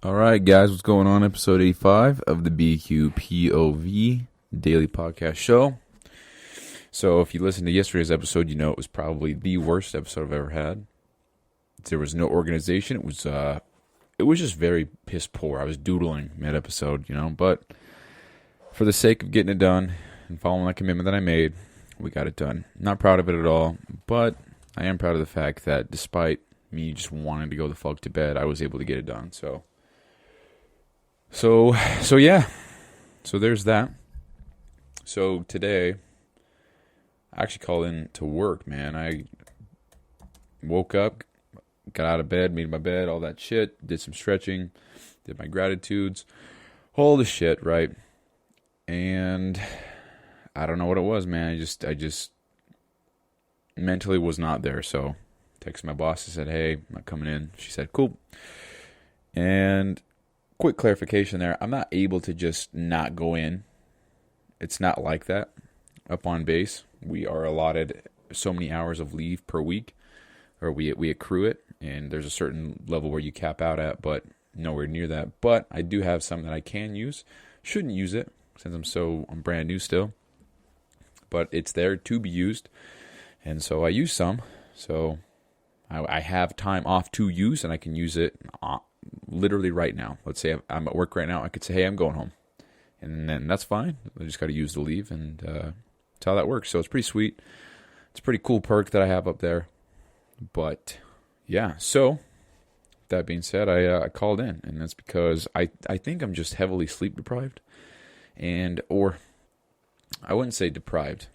All right, guys, what's going on? Episode 85 of the bq.POV daily podcast show. So if you listened to yesterday's episode, you know it was probably the worst episode I've ever had. There was no organization. It was just very piss poor. I was doodling mid-episode, but for the sake of getting it done and following that commitment that I made, we got it done. Not proud of it at all, but I am proud of the fact that despite me just wanting to go the fuck to bed, I was able to get it done. So yeah. So there's that. So today, I actually called in to work, man. I woke up, got out of bed, made my bed, all that shit, did some stretching, did my gratitudes, all the shit, right? And I don't know what it was, man. I just mentally was not there. So texted my boss and said, "Hey, I'm not coming in." She said, "Cool." And quick clarification there. I'm not able to just not go in. It's not like that. Up on base, we are allotted so many hours of leave per week, or we accrue it, and there's a certain level where you cap out at, but nowhere near that. But I do have some that I can use. Shouldn't use it since I'm brand new still, but it's there to be used, and so I use some. So I have time off to use, and I can use it literally right now. Let's say I'm at work right now. I could say, "Hey, I'm going home," and then that's fine. I just got to use the leave, and that's how that works. So it's pretty sweet. It's a pretty cool perk that I have up there. But yeah, so that being said, I called in, and that's because I think I'm just heavily sleep deprived, or I wouldn't say deprived.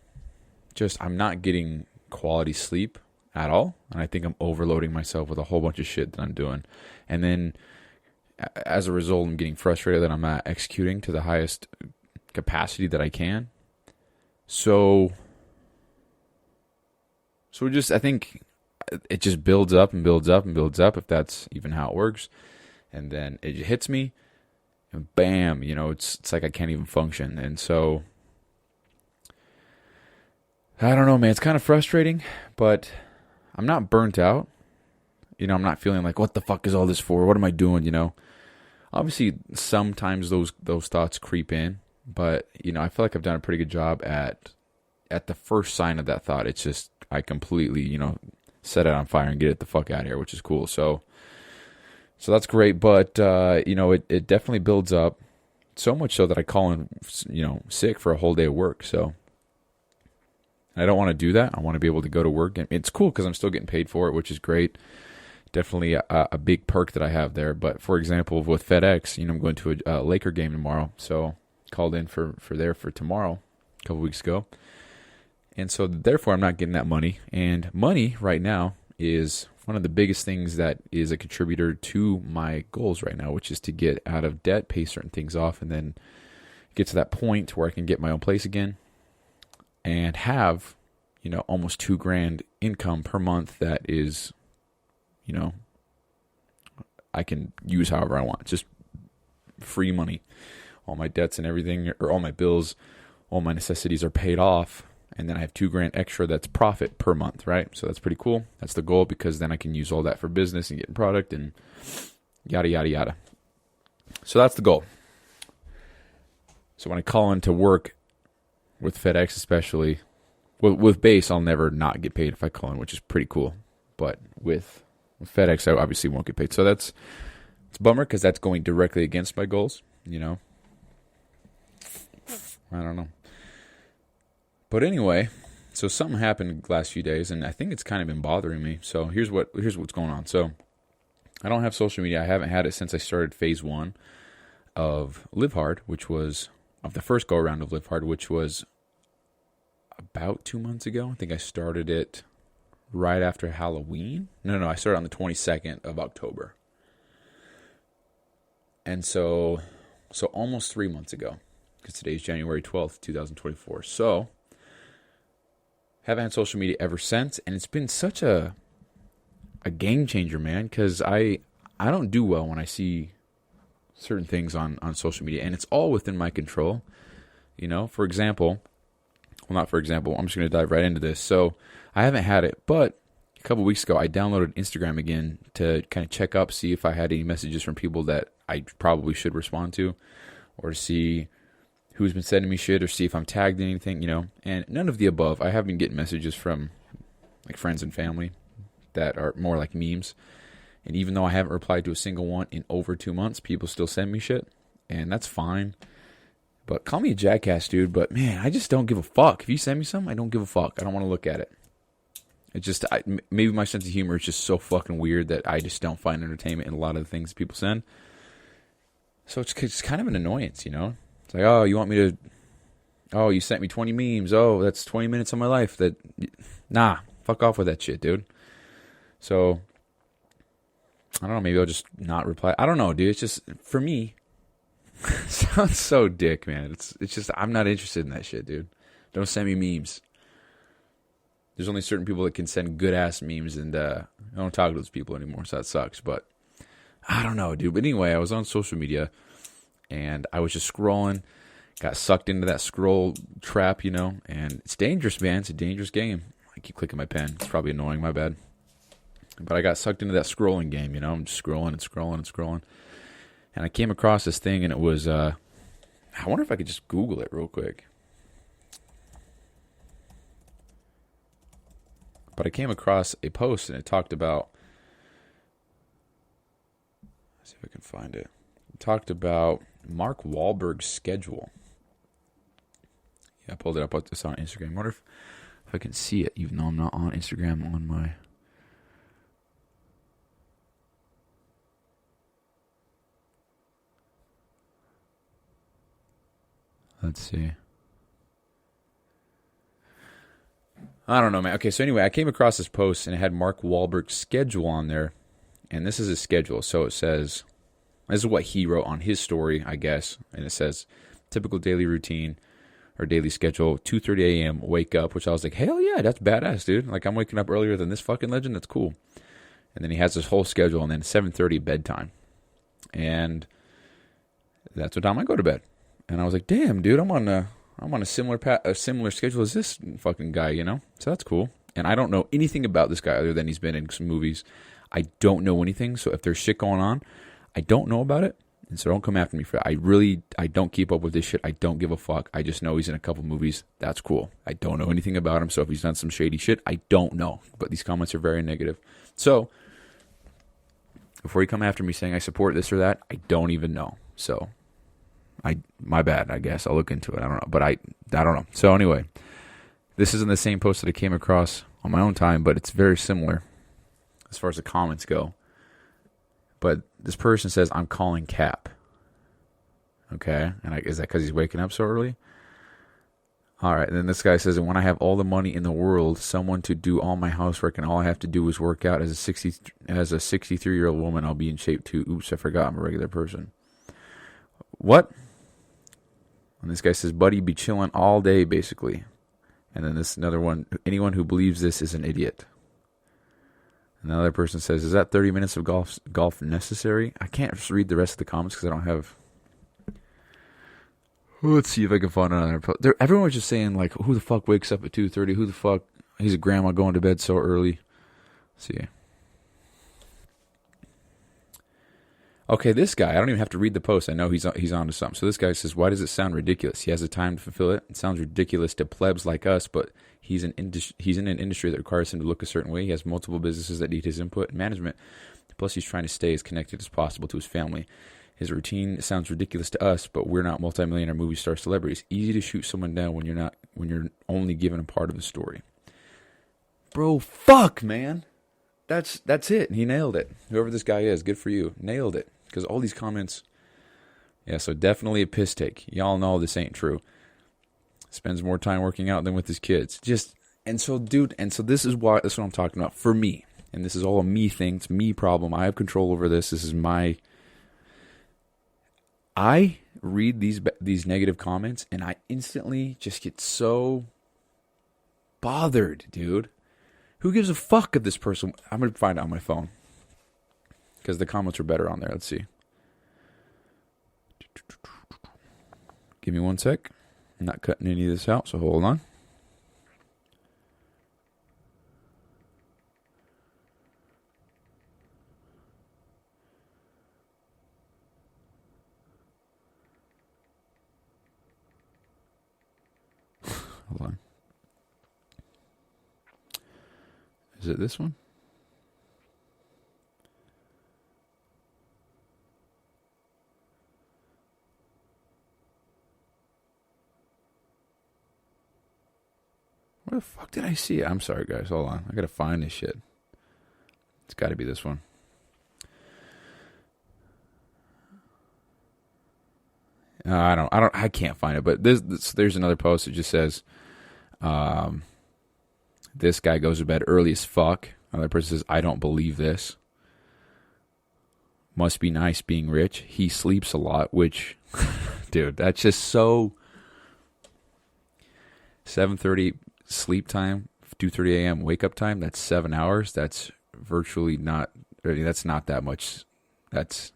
Just I'm not getting quality sleep at all, and I think I'm overloading myself with a whole bunch of shit that I'm doing, and then as a result, I'm getting frustrated that I'm not executing to the highest capacity that I can. So I think it just builds up and builds up and builds up, if that's even how it works, and then it hits me, and bam, it's like I can't even function, and so I don't know, man. It's kind of frustrating, but I'm not burnt out. I'm not feeling like, what the fuck is all this for? What am I doing? Obviously, sometimes those thoughts creep in, but I feel like I've done a pretty good job at the first sign of that thought. It's just I completely set it on fire and get it the fuck out of here, which is cool. So that's great, but it definitely builds up, so much so that I call in sick for a whole day of work. So I don't want to do that. I want to be able to go to work, and it's cool because I'm still getting paid for it, which is great. Definitely a big perk that I have there. But for example, with FedEx, I'm going to a Laker game tomorrow, so called in for tomorrow a couple weeks ago, and so therefore I'm not getting that money. And money right now is one of the biggest things that is a contributor to my goals right now, which is to get out of debt, pay certain things off, and then get to that point where I can get my own place again and have almost $2,000 income per month that is I can use however I want. Just free money. All my debts and everything, or all my bills, all my necessities are paid off. And then I have $2,000 extra that's profit per month, right? So that's pretty cool. That's the goal, because then I can use all that for business and getting product and yada, yada, yada. So that's the goal. So when I call into work with FedEx especially, with base, I'll never not get paid if I call in, which is pretty cool. But with FedEx, I obviously won't get paid. So it's a bummer, because that's going directly against my goals, I don't know. But anyway, so something happened the last few days, and I think it's kind of been bothering me. So here's what's going on. So I don't have social media. I haven't had it since I started phase 1 of Live Hard, which was of the first go around of Live Hard, which was about 2 months ago. I think I started it right after Halloween. No, I started on the 22nd of October. And so almost 3 months ago, because today's January 12th, 2024. So haven't had social media ever since, and it's been such a game changer, man, because I don't do well when I see certain things on social media, and it's all within my control. For example, well, not for example, I'm just going to dive right into this. So I haven't had it, but couple weeks ago, I downloaded Instagram again to kind of check up, see if I had any messages from people that I probably should respond to, or to see who's been sending me shit, or see if I'm tagged in anything, you know. And none of the above. I have been getting messages from like friends and family that are more like memes. And even though I haven't replied to a single one in over 2 months, people still send me shit. And that's fine. But call me a jackass, dude. But man, I just don't give a fuck. If you send me something, I don't give a fuck. I don't want to look at it. It just, maybe my sense of humor is just so fucking weird that I just don't find entertainment in a lot of the things people send. So it's kind of an annoyance, you know? It's like, oh, you want me to, oh, you sent me 20 memes. Oh, that's 20 minutes of my life. Nah, fuck off with that shit, dude. So, I don't know, maybe I'll just not reply. I don't know, dude. It's just, for me, it sounds so dick, man. It's just, I'm not interested in that shit, dude. Don't send me memes. There's only certain people that can send good-ass memes, and I don't talk to those people anymore, so that sucks. But I don't know, dude. But anyway, I was on social media, and I was just scrolling, got sucked into that scroll trap, you know, and it's dangerous, man. It's a dangerous game. I keep clicking my pen. It's probably annoying, my bad. But I got sucked into that scrolling game, you know. I'm just scrolling and scrolling and scrolling. And I came across this thing, and it was, I wonder if I could just Google it real quick. But I came across a post, and it talked about, let's see if I can find it. It talked about Mark Wahlberg's schedule. Yeah, I pulled it up. It's on Instagram. I wonder if I can see it, even though I'm not on Instagram on my... Let's see. I don't know, man. Okay, so anyway, I came across this post, and it had Mark Wahlberg's schedule on there. And this is his schedule. So it says, this is what he wrote on his story, I guess. And it says, typical daily routine or daily schedule, 2:30 a.m., wake up, which I was like, hell yeah, that's badass, dude. Like, I'm waking up earlier than this fucking legend. That's cool. And then he has this whole schedule, and then 7:30 bedtime. And that's what time I go to bed. And I was like, damn, dude, I'm on a similar schedule as this fucking guy, you know? So that's cool. And I don't know anything about this guy other than he's been in some movies. I don't know anything. So if there's shit going on, I don't know about it. And so don't come after me for that. I don't keep up with this shit. I don't give a fuck. I just know he's in a couple movies. That's cool. I don't know anything about him. So if he's done some shady shit, I don't know. But these comments are very negative. So before you come after me saying I support this or that, I don't even know. So my bad, I guess. I'll look into it. I don't know. But I don't know. So anyway, this isn't the same post that I came across on my own time, but it's very similar as far as the comments go. But this person says, I'm calling Cap. Okay. And is that because he's waking up so early? All right. And then this guy says, and when I have all the money in the world, someone to do all my housework, and all I have to do is work out as a 63-year-old woman, I'll be in shape too. Oops, I forgot I'm a regular person. What? And this guy says, buddy, be chilling all day, basically. And then this another one, anyone who believes this is an idiot. Another person says, is that 30 minutes of golf necessary? I can't read the rest of the comments because I don't have... Let's see if I can find another... Everyone was just saying, like, who the fuck wakes up at 2:30? Who the fuck... He's a grandma going to bed so early. Let's see. Okay, this guy, I don't even have to read the post. I know he's on to something. So this guy says, why does it sound ridiculous? He has the time to fulfill it. It sounds ridiculous to plebs like us, but he's in an industry that requires him to look a certain way. He has multiple businesses that need his input and management. Plus, he's trying to stay as connected as possible to his family. His routine sounds ridiculous to us, but we're not multimillionaire movie star celebrities. Easy to shoot someone down when you're only given a part of the story. Bro, fuck, man. That's it. He nailed it. Whoever this guy is, good for you. Nailed it. Because all these comments, yeah, so definitely a piss take. Y'all know this ain't true. Spends more time working out than with his kids. So this is what I'm talking about for me. And this is all a me thing. It's me problem. I have control over this. This is I read these negative comments and I instantly just get so bothered, dude. Who gives a fuck if this person... I'm going to find it on my phone. Because the comments are better on there. Let's see. Give me one sec. I'm not cutting any of this out, so hold on. Hold on. Is it this one? Where the fuck did I see it? I'm sorry, guys. Hold on. I gotta find this shit. It's got to be this one. I can't find it. But there's another post that just says, this guy goes to bed early as fuck. Another person says, I don't believe this. Must be nice being rich. He sleeps a lot, which, dude, that's just so. 7:30 sleep time, 2:30 a.m. wake up time. That's 7 hours. That's virtually not. That's not that much. That's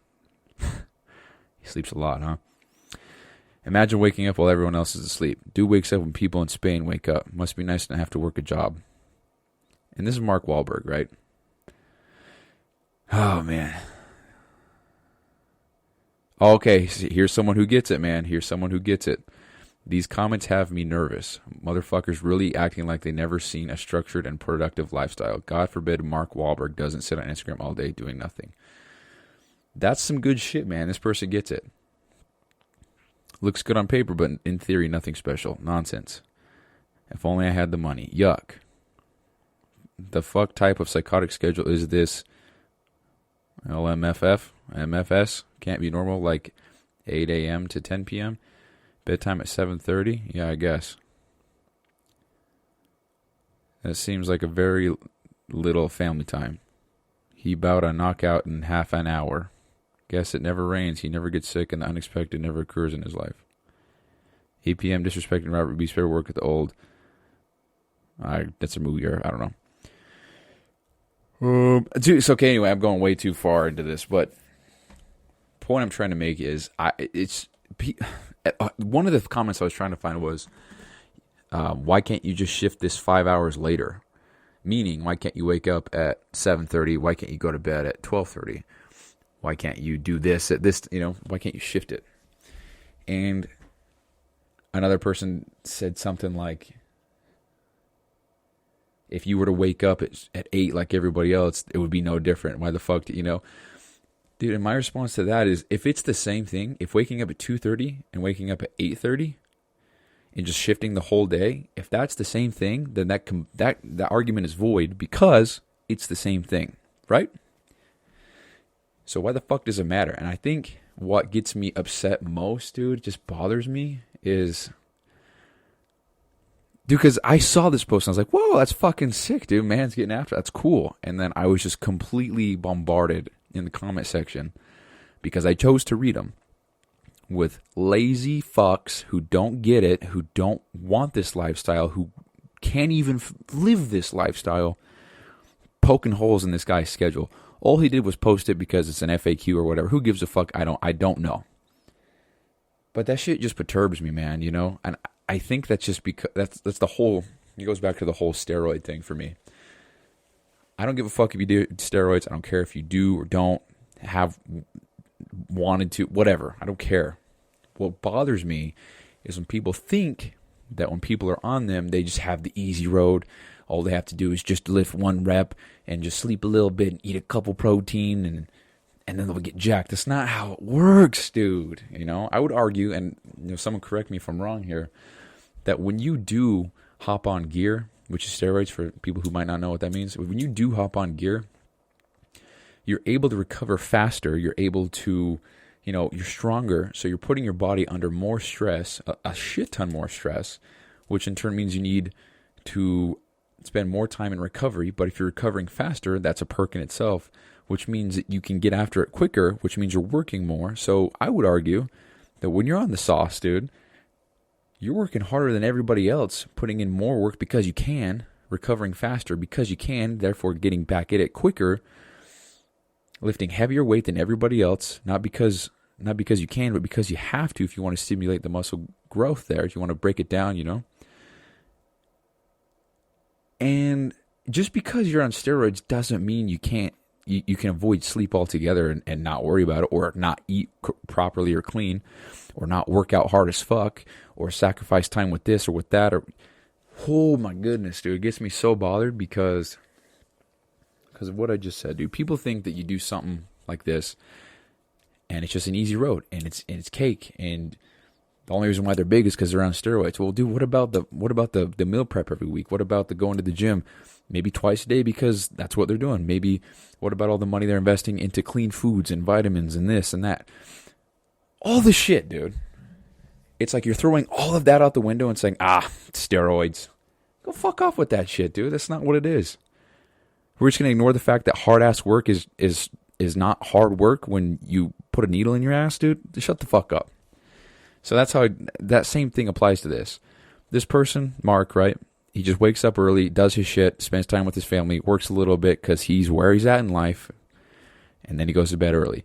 he sleeps a lot, huh? Imagine waking up while everyone else is asleep. Dude wakes up when people in Spain wake up. Must be nice to have to work a job. And this is Mark Wahlberg, right? Oh, man. Okay, here's someone who gets it, man. Here's someone who gets it. These comments have me nervous. Motherfuckers really acting like they never seen a structured and productive lifestyle. God forbid Mark Wahlberg doesn't sit on Instagram all day doing nothing. That's some good shit, man. This person gets it. Looks good on paper, but in theory, nothing special. Nonsense. If only I had the money. Yuck. The fuck type of psychotic schedule is this? LMFF? MFS? Can't be normal, like 8 a.m. to 10 p.m.? Bedtime at 7:30? Yeah, I guess. That seems like a very little family time. He bowed a knockout in half an hour. Guess it never rains. He never gets sick, and the unexpected never occurs in his life. 8 p.m. disrespecting Robert B. Spare work at the old. That's a movie, or I don't know. Dude, so okay. Anyway, I'm going way too far into this, but point I'm trying to make is, one of the comments I was trying to find was, why can't you just shift this 5 hours later? Meaning, why can't you wake up at 7:30? Why can't you go to bed at 12:30? Why can't you do this at this, why can't you shift it? And another person said something like, if you were to wake up at 8 like everybody else, it would be no different. Why the fuck, Dude, and my response to that is, if it's the same thing, if waking up at 2:30 and waking up at 8:30 and just shifting the whole day, if that's the same thing, then that argument is void because it's the same thing, right? So why the fuck does it matter? And I think what gets me upset most, dude, just bothers me is, dude, because I saw this post and I was like, whoa, that's fucking sick, dude. Man's getting after it. That's cool. And then I was just completely bombarded in the comment section because I chose to read them with lazy fucks who don't get it, who don't want this lifestyle, who can't even live this lifestyle, poking holes in this guy's schedule. All he did was post it because it's an FAQ or whatever. Who gives a fuck? I don't know. But that shit just perturbs me, man, And I think that's just because that's the whole, it goes back to the whole steroid thing for me. I don't give a fuck if you do steroids. I don't care if you do or don't have wanted to, whatever. I don't care. What bothers me is when people think that when people are on them, they just have the easy road. All they have to do is just lift one rep and just sleep a little bit and eat a couple protein and then they'll get jacked. That's not how it works, dude. I would argue, and someone correct me if I'm wrong here, that when you do hop on gear, which is steroids for people who might not know what that means, when you do hop on gear, you're able to recover faster. You're able to, you're stronger. So you're putting your body under more stress, a shit ton more stress, which in turn means you need to spend more time in recovery. But if you're recovering faster, that's a perk in itself, which means that you can get after it quicker, which means you're working more. So I would argue that when you're on the sauce, dude, you're working harder than everybody else, putting in more work because you can, recovering faster because you can, therefore getting back at it quicker, lifting heavier weight than everybody else, not because you can, but because you have to if you want to stimulate the muscle growth there, if you want to break it down, And just because you're on steroids doesn't mean you can't, you can avoid sleep altogether and not worry about it, or not eat properly or clean, or not work out hard as fuck, or sacrifice time with this or with that, or Oh my goodness, dude. It gets me so bothered because of what I just said, dude. People think that you do something like this and it's just an easy road and it's cake, and the only reason why they're big is because they're on steroids. Well, dude, what about the meal prep every week? What about the going to the gym maybe twice a day because that's what they're doing? Maybe what about all the money they're investing into clean foods and vitamins and this and that? All the shit, dude. It's like you're throwing all of that out the window and saying, steroids. Go fuck off with that shit, dude. That's not what it is. We're just going to ignore the fact that hard-ass work is not hard work when you put a needle in your ass, dude. Shut the fuck up. So that's how that same thing applies to this. This person, Mark, right? He just wakes up early, does his shit, spends time with his family, works a little bit because he's where he's at in life, and then he goes to bed early.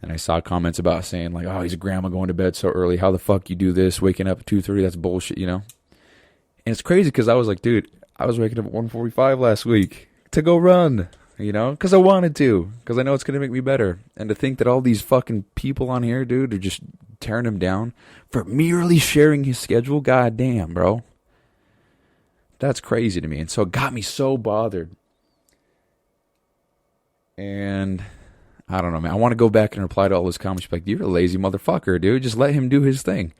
And I saw comments about saying, like, oh, he's a grandma going to bed so early. How the fuck you do this? Waking up at 2:30, that's bullshit, you know? And it's crazy because I was like, dude, I was waking up at 1:45 last week to go run, you know? Because I wanted to. Because I know it's going to make me better. And to think that all these fucking people on here, dude, are just tearing him down for merely sharing his schedule. God damn, bro. That's crazy to me. And so it got me so bothered. And I don't know, man. I want to go back and reply to all those comments. Like, you're a lazy motherfucker, dude. Just let him do his thing.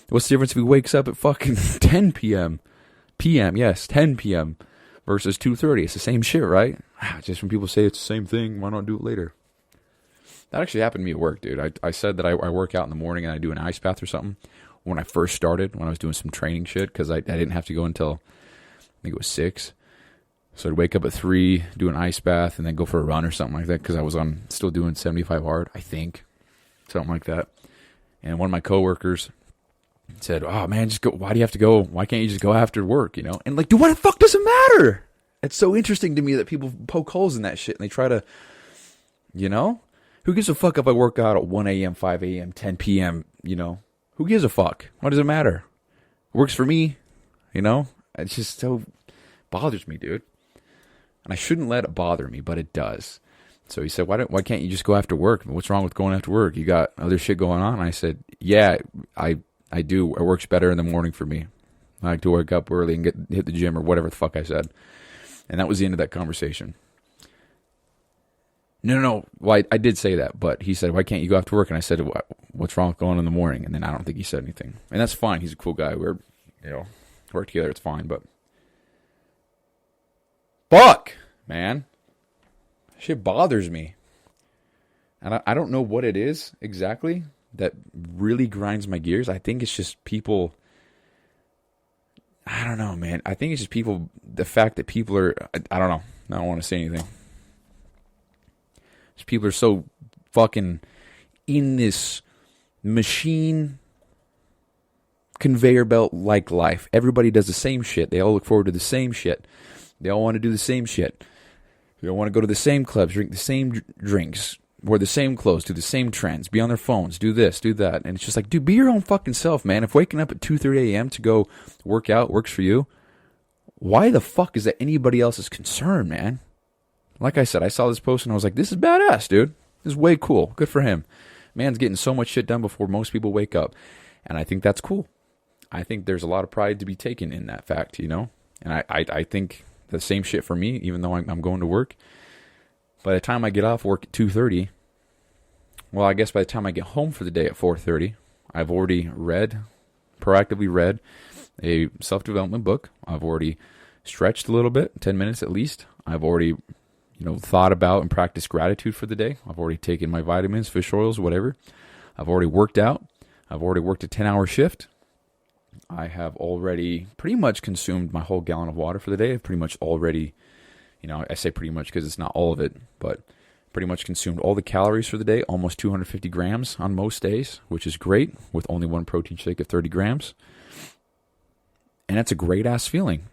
What's the difference if he wakes up at fucking 10 p.m.? Yes, 10 p.m. versus 2:30. It's the same shit, right? Just when people say it's the same thing, why not do it later? That actually happened to me at work, dude. I said that I work out in the morning and I do an ice bath or something. When I first started, when I was doing some training shit, because I didn't have to go until, I think it was 6. So I'd wake up at 3, do an ice bath, and then go for a run or something like that, because I was still doing 75 hard, I think. Something like that. And one of my coworkers said, oh, man, just go. Why do you have to go? Why can't you just go after work, you know? And like, dude, what the fuck does it matter? It's so interesting to me that people poke holes in that shit, and they try to, you know? Who gives a fuck if I work out at 1 a.m., 5 a.m., 10 p.m., you know? Who gives a fuck? What does it matter? It works for me, you know? It's just so bothers me, dude. And I shouldn't let it bother me, but it does. So he said, why can't you just go after work? What's wrong with going after work? You got other shit going on? And I said, yeah, I do. It works better in the morning for me. I like to wake up early and hit the gym or whatever the fuck I said. And that was the end of that conversation. No. Well, I did say that, but he said, why can't you go after work? And I said, what's wrong with going in the morning? And then I don't think he said anything. And that's fine. He's a cool guy. We're, work together. It's fine, but fuck, man. Shit bothers me. And I don't know what it is exactly that really grinds my gears. I think it's just people. I don't know, man. I think it's just people. The fact that people are. I don't know. I don't want to say anything. Just people are so fucking in this machine conveyor belt like life. Everybody does the same shit. They all look forward to the same shit. They all want to do the same shit. They all want to go to the same clubs, drink the same drinks, wear the same clothes, do the same trends, be on their phones, do this, do that. And it's just like, dude, be your own fucking self, man. If waking up at 2:30 a.m. to go work out works for you, why the fuck is that anybody else's concern, man? Like I said, I saw this post and I was like, this is badass, dude. This is way cool. Good for him. Man's getting so much shit done before most people wake up. And I think that's cool. I think there's a lot of pride to be taken in that fact, you know? And I think the same shit for me, even though I'm going to work. By the time I get off work at 2:30, well, I guess by the time I get home for the day at 4:30, I've already proactively read a self-development book. I've already stretched a little bit, 10 minutes at least. I've already, thought about and practiced gratitude for the day. I've already taken my vitamins, fish oils, whatever. I've already worked out. I've already worked a 10-hour shift. I have already pretty much consumed my whole gallon of water for the day. I've pretty much already, I say pretty much because it's not all of it, but pretty much consumed all the calories for the day, almost 250 grams on most days, which is great, with only one protein shake of 30 grams. And that's a great-ass feeling.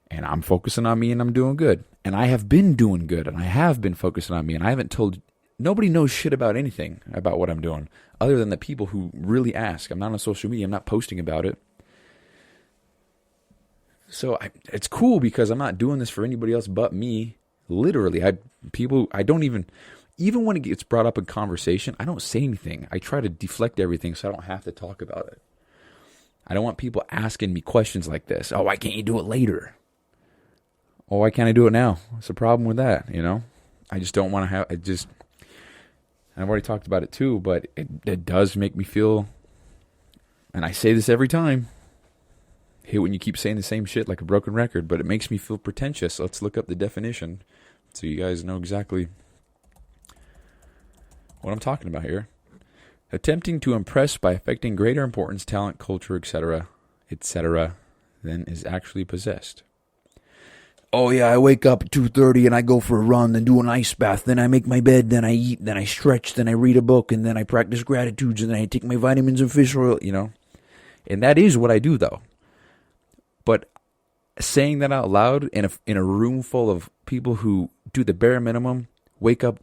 And I'm focusing on me and I'm doing good. And I have been doing good, and I have been focusing on me, and I haven't told, nobody knows shit about anything about what I'm doing, other than the people who really ask. I'm not on social media. I'm not posting about it. So it's cool because I'm not doing this for anybody else but me. Literally, I don't even when it gets brought up in conversation, I don't say anything. I try to deflect everything so I don't have to talk about it. I don't want people asking me questions like this. Oh, why can't you do it later? Oh, why can't I do it now? What's the problem with that, you know? I just don't want to have... I've already talked about it too, but it does make me feel... And I say this every time. I hate when you keep saying the same shit like a broken record, but it makes me feel pretentious. Let's look up the definition so you guys know exactly what I'm talking about here. Attempting to impress by affecting greater importance, talent, culture, etc., than is actually possessed. Oh yeah, I wake up at 2:30 and I go for a run, then do an ice bath, then I make my bed, then I eat, then I stretch, then I read a book, and then I practice gratitudes, and then I take my vitamins and fish oil, you know. And that is what I do, though. But saying that out loud in a room full of people who do the bare minimum, wake up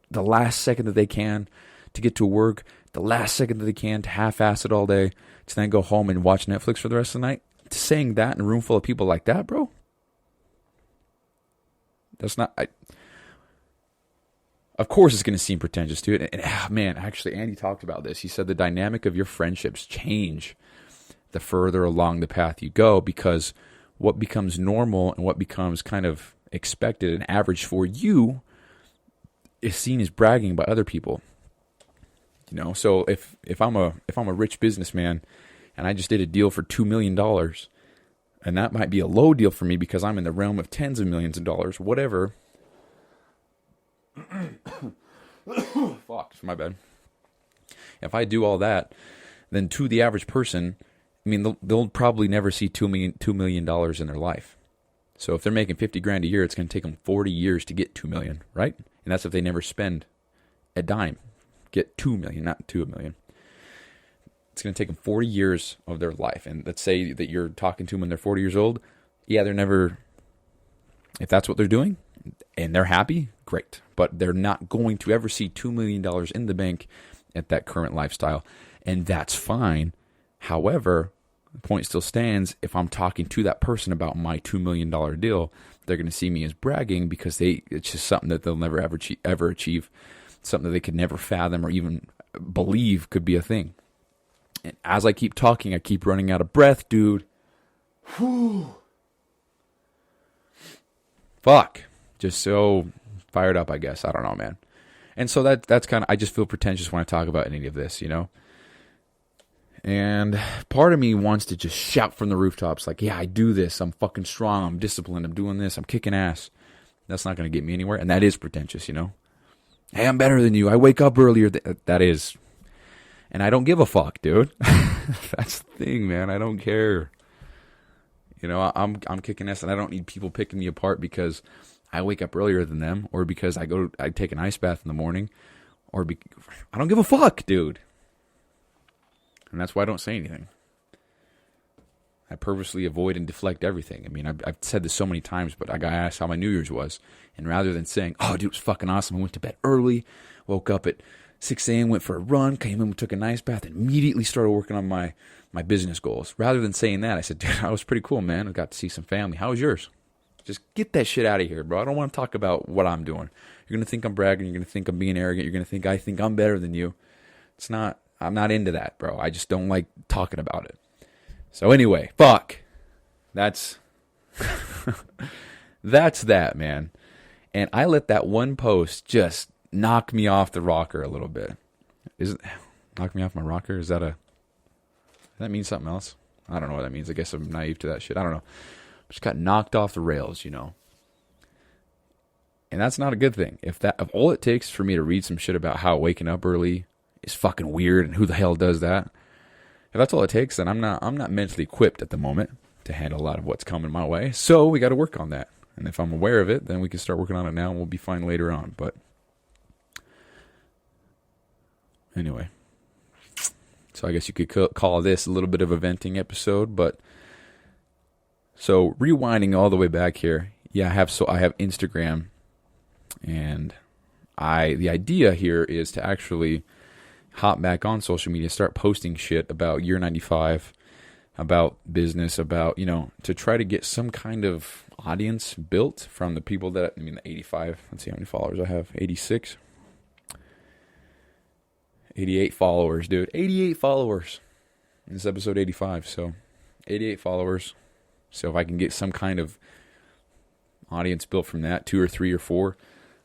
the last second that they can to get to work, the last second that they can to half-ass it all day, to then go home and watch Netflix for the rest of the night, saying that in a room full of people like that, bro, that's not... Of course it's going to seem pretentious to it. And man, actually, Andy talked about this. He said the dynamic of your friendships change the further along the path you go, because what becomes normal and what becomes kind of expected and average for you is seen as bragging by other people. You know, so if I'm a rich businessman and I just did a deal for $2 million, and that might be a low deal for me because I'm in the realm of tens of millions of dollars, whatever. Fuck, my bad. If I do all that, then to the average person, I mean, they'll probably never see $2 million in their life. So if they're making $50,000 a year, it's going to take them 40 years to get $2 million, right? And that's if they never spend a dime. Get $2 million, not $2 million. It's going to take them 40 years of their life. And let's say that you're talking to them when they're 40 years old. Yeah, they're never... If that's what they're doing and they're happy, great. But they're not going to ever see $2 million in the bank at that current lifestyle. And that's fine. However, the point still stands. If I'm talking to that person about my $2 million deal, they're going to see me as bragging because it's just something that they'll never ever achieve, something that they could never fathom or even believe could be a thing. And as I keep talking, I keep running out of breath, dude. Whew. Fuck. Just so fired up, I guess. I don't know, man. And so that's kind of, I just feel pretentious when I talk about any of this, you know? And part of me wants to just shout from the rooftops, like, yeah, I do this. I'm fucking strong. I'm disciplined. I'm doing this. I'm kicking ass. That's not going to get me anywhere. And that is pretentious, you know? Hey, I'm better than you. I wake up earlier. That is. And I don't give a fuck, dude. That's the thing, man. I don't care. You know, I'm kicking ass, and I don't need people picking me apart because I wake up earlier than them, or because I take an ice bath in the morning, I don't give a fuck, dude. And that's why I don't say anything. I purposely avoid and deflect everything. I mean, I've said this so many times, but I got asked how my New Year's was, and rather than saying, "Oh, dude, it was fucking awesome. I went to bed early, woke up at 6 a.m., went for a run, came in, took a nice bath, and immediately started working on my business goals." Rather than saying that, I said, dude, that was pretty cool, man. I got to see some family. How was yours? Just get that shit out of here, bro. I don't want to talk about what I'm doing. You're going to think I'm bragging. You're going to think I'm being arrogant. You're going to think I think I'm better than you. I'm not into that, bro. I just don't like talking about it. So anyway, fuck. That's that, man. And I let that one post just knock me off the rocker a little bit. Knock me off my rocker? Does that mean something else? I don't know what that means. I guess I'm naive to that shit. I don't know. Just got knocked off the rails, you know. And that's not a good thing. If all it takes for me to read some shit about how waking up early is fucking weird and who the hell does that, if that's all it takes, then I'm not mentally equipped at the moment to handle a lot of what's coming my way. So we got to work on that. And if I'm aware of it, then we can start working on it now and we'll be fine later on. But anyway, so I guess you could call this a little bit of a venting episode. But so rewinding all the way back here, yeah, I have Instagram, and the idea here is to actually hop back on social media, start posting shit about year 95, about business, about, you know, to try to get some kind of audience built from the people the 85, let's see how many followers I have, 86, 88 followers, dude, 88 followers. This is episode 85, so 88 followers. So if I can get some kind of audience built from that, 2 or 3 or 4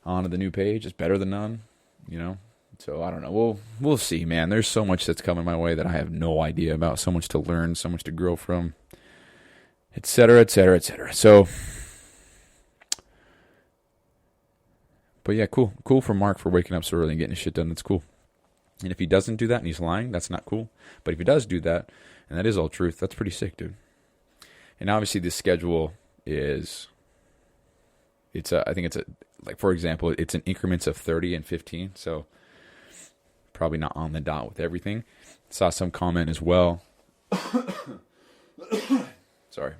onto the new page, it's better than none, you know? So I don't know. We'll see, man. There's so much that's coming my way that I have no idea about. So much to learn, so much to grow from, et cetera, et cetera, et cetera. So, but yeah, cool. Cool for Mark for waking up so early and getting his shit done. That's cool. And if he doesn't do that and he's lying, that's not cool. But if he does do that, and that is all truth, that's pretty sick, dude. And obviously this schedule is, I think it's like, for example, it's in increments of 30 and 15. So probably not on the dot with everything. Saw some comment as well. Sorry.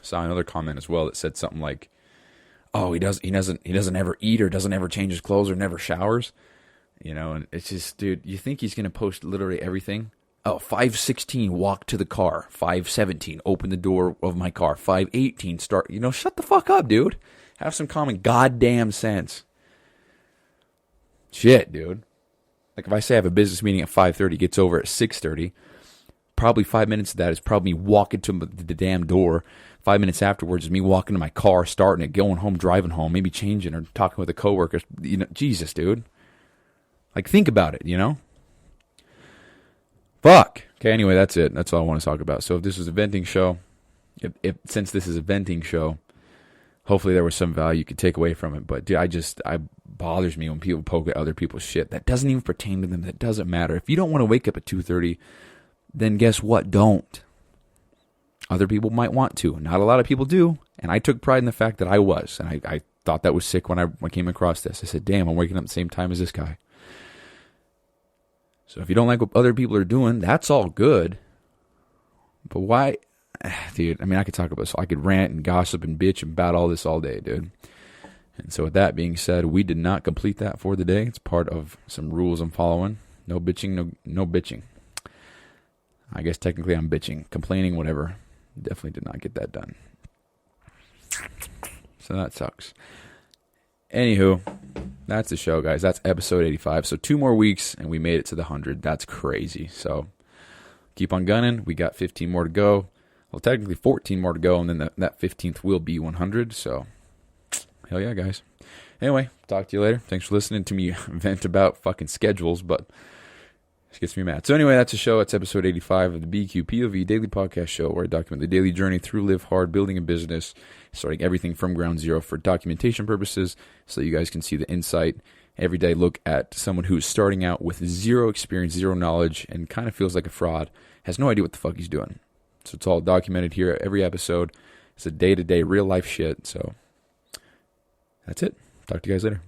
Saw another comment as well that said something like, "Oh, he doesn't ever eat or doesn't ever change his clothes or never showers." You know, and it's just, dude, you think he's going to post literally everything? Oh, 5:16, walk to the car. 5:17, open the door of my car. 5:18, start. You know, shut the fuck up, dude. Have some common goddamn sense. Shit, dude. Like if I say I have a business meeting at 5:30, gets over at 6:30, probably 5 minutes of that is probably me walking to the damn door. 5 minutes afterwards is me walking to my car, starting it, going home, driving home, maybe changing or talking with a coworker. You know, Jesus, dude. Like, think about it, you know? Fuck. Okay, anyway, that's it. That's all I want to talk about. So if this is a venting show, since this is a venting show, hopefully there was some value you could take away from it. But, dude, I bothers me when people poke at other people's shit. That doesn't even pertain to them. That doesn't matter. If you don't want to wake up at 2:30, then guess what? Don't. Other people might want to. Not a lot of people do. And I took pride in the fact that I was. And I thought that was sick when I came across this. I said, damn, I'm waking up at the same time as this guy. So if you don't like what other people are doing, that's all good. But why? Dude, I mean, I could talk about this. I could rant and gossip and bitch about all this all day, dude. And so with that being said, we did not complete that for the day. It's part of some rules I'm following. No bitching, no bitching. I guess technically I'm bitching, complaining, whatever. Definitely did not get that done. So that sucks. Anywho, that's the show, guys. That's episode 85. So 2 more weeks, and we made it to the 100. That's crazy. So keep on gunning. We got 15 more to go. Well, technically 14 more to go, and then that 15th will be 100. So hell yeah, guys. Anyway, talk to you later. Thanks for listening to me vent about fucking schedules, but it gets me mad. So anyway, that's the show. It's episode 85 of the bq.POV daily podcast show, where I document the daily journey through live hard, building a business, starting everything from ground zero for documentation purposes, so you guys can see the insight. Every day look at someone who's starting out with zero experience, zero knowledge, and kind of feels like a fraud, has no idea what the fuck he's doing. So it's all documented here every episode. It's a day-to-day real life shit. So that's it. Talk to you guys later.